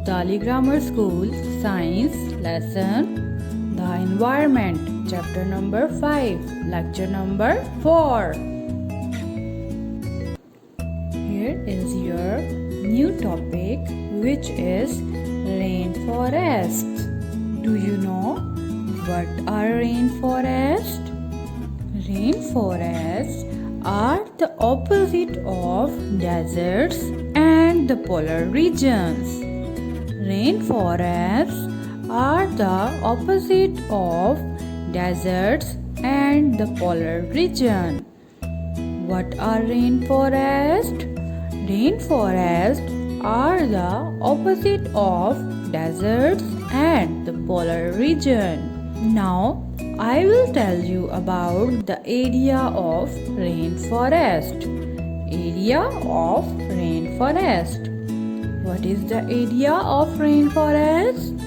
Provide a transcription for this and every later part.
Abdali Grammar School Science Lesson The Environment Chapter number 5 Lecture number 4. Here is your new topic, which is rainforests. Do you know what are rainforests? Rainforests are the opposite of deserts and the polar regions. Rainforests are the opposite of deserts and the polar region. What are rainforests? Rainforests are the opposite of deserts and the polar region. Now, I will tell you about the area of rainforest. Area of rainforest. What is the area of rainforest?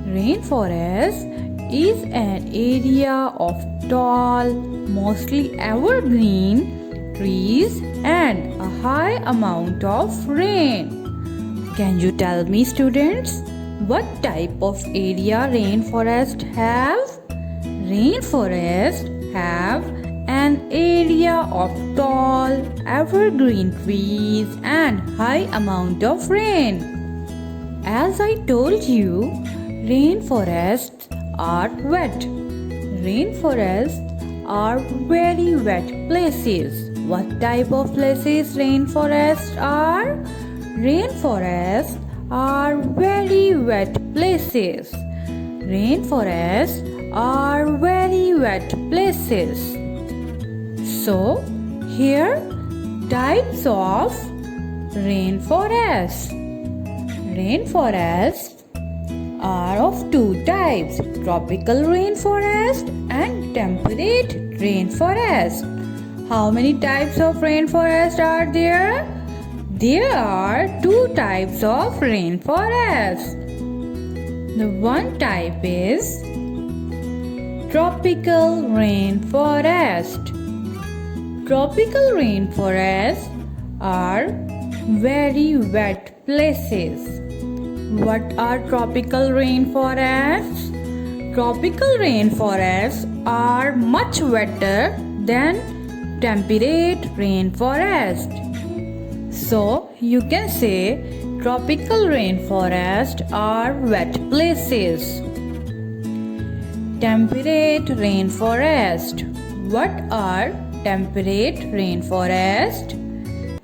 Rainforest is an area of tall, mostly evergreen trees and a high amount of rain. Can you tell me, students, what type of area rainforests have? Rainforests have an area of tall, evergreen trees and high amount of rain. As I told you, rainforests are wet. Rainforests are very wet places. What type of places rainforests are? Rainforests are very wet places. Rainforests are very wet places. So, here types of rainforests. Rainforests are of two types, tropical rainforest and temperate rainforest. How many types of rainforest are there? There are two types of rainforest. The one type is tropical rainforest. Tropical rainforests are very wet places. What are tropical rainforests? Tropical rainforests are much wetter than temperate rainforest. So, you can say tropical rainforests are wet places. Temperate rainforest. What are temperate rainforest?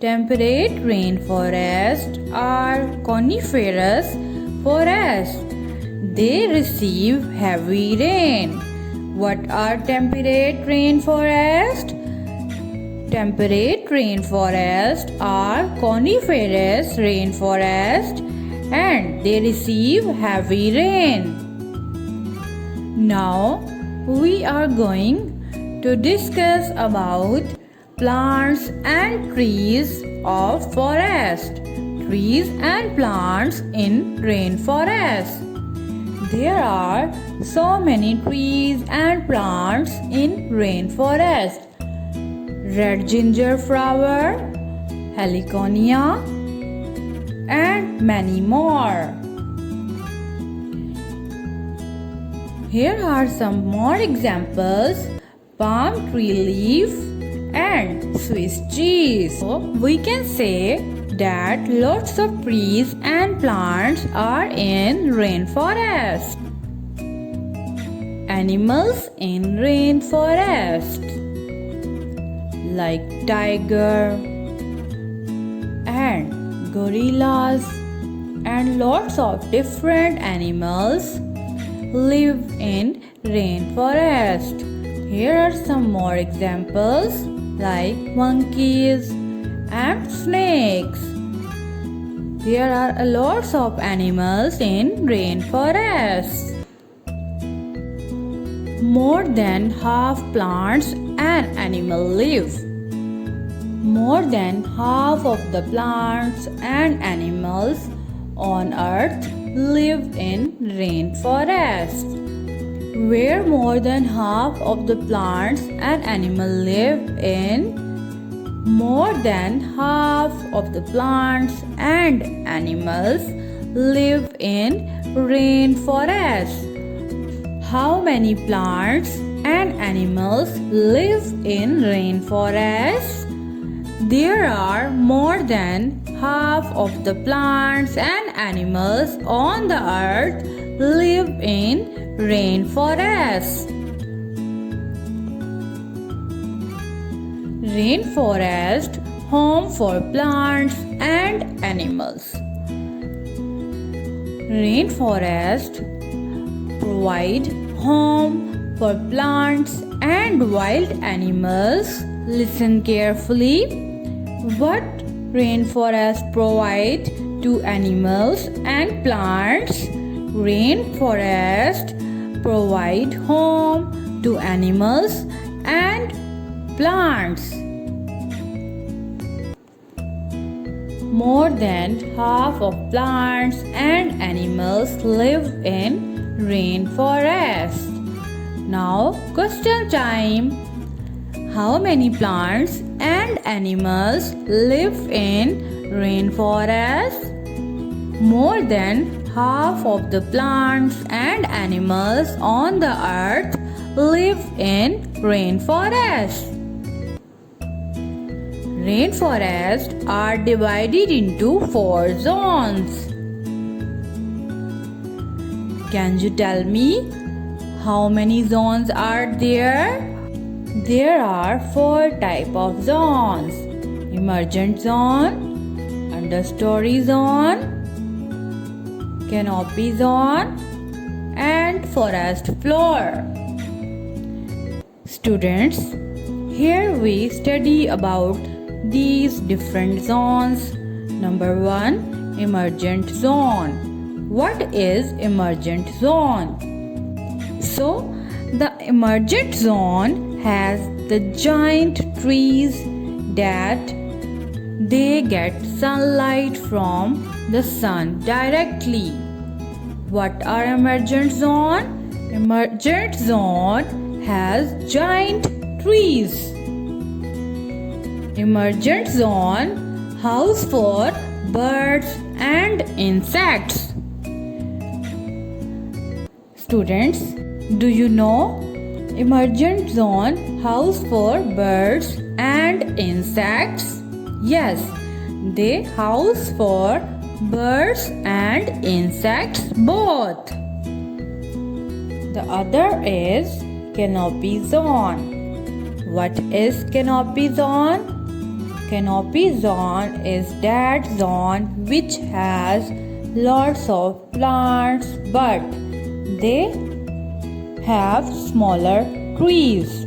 Temperate rainforests are coniferous forests. They receive heavy rain. What are temperate rainforests? Temperate rainforests are coniferous rainforests and they receive heavy rain. Now we are going to discuss about plants and trees of forest. Trees and plants in rainforest. There are so many trees and plants in rainforest. Red ginger flower, heliconia, and many more. Here are some more examples: palm tree leaf and Swiss cheese. So we can say that lots of trees and plants are in rainforest. Animals in rainforest like tiger and gorillas and lots of different animals live in rainforest. Here are some more examples like monkeys and snakes. There are lots of animals in rainforest. More than half plants and animals live. More than half of the plants and animals on earth live in rainforest. Where more than half of the plants and animals live in, more than half of the plants and animals live in rainforests? How many plants and animals live in rainforests? There are more than half of the plants and animals on the earth live in rainforests. Rainforest home for plants and animals. Rainforest provide home for plants and wild animals. Listen carefully. What rainforest provide to animals and plants? Rainforest provide home to animals and plants. More than half of plants and animals live in rainforest. Now, question time. How many plants and animals live in rainforest? More than half of the plants and animals on the earth live in rainforest. Rainforests are divided into 4 zones. Can you tell me how many zones are there? There are 4 types of zones: Emergent Zone, Understory Zone, Canopy Zone, and Forest Floor. Students, here we study about these different zones. Number 1, Emergent Zone. What is Emergent Zone? So, the Emergent Zone has the giant trees that they get sunlight from the sun directly. What are Emergent Zone? Emergent Zone has giant trees. Emergent Zone house for birds and insects. Students, do you know Emergent Zone house for birds and insects? Yes, they house for birds and insects both. The other is Canopy Zone. What is Canopy Zone? Canopy Zone is that zone which has lots of plants but they have smaller trees.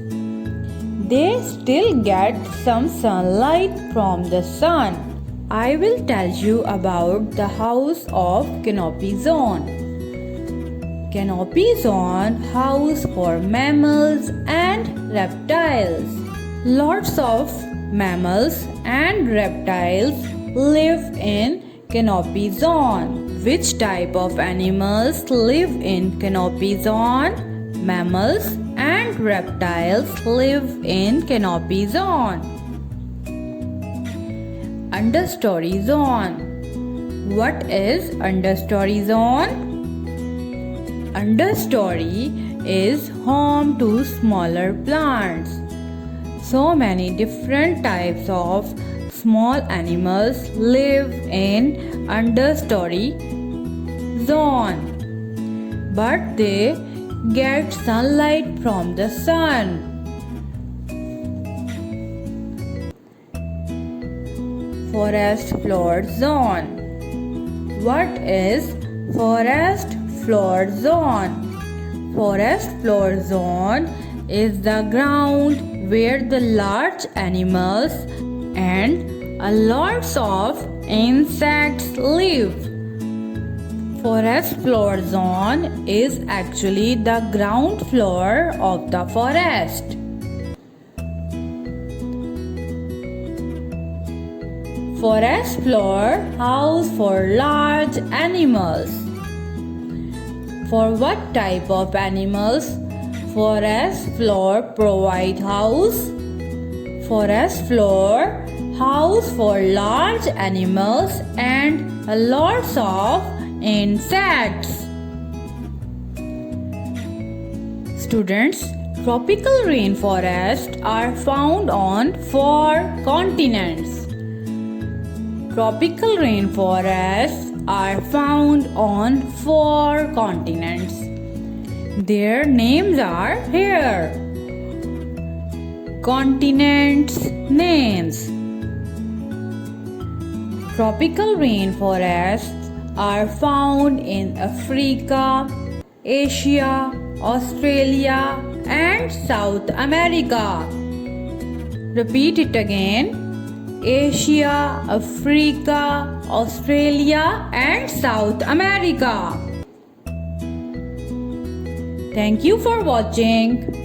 They still get some sunlight from the sun. I will tell you about the house of Canopy Zone. Canopy Zone house for mammals and reptiles. Lots of mammals and reptiles live in Canopy Zone. Which type of animals live in Canopy Zone? Mammals and reptiles live in Canopy Zone. Understory Zone. What is Understory Zone? Understory is home to smaller plants. So many different types of small animals live in understory zone, but they get sunlight from the sun. Forest floor zone. What is forest floor zone? Forest floor zone is the ground where the large animals and a lots of insects live. Forest floor zone is actually the ground floor of the forest. Forest floor house for large animals. For what type of animals? Forest floor provide house. Forest floor house for large animals and lots of insects. Students, tropical rainforests are found on 4 continents. Tropical rainforests are found on 4 continents. Their names are here. Continents names. Tropical rainforests are found in Africa, Asia, Australia, and South America. Repeat it again. Asia, Africa, Australia, and South America. Thank you for watching.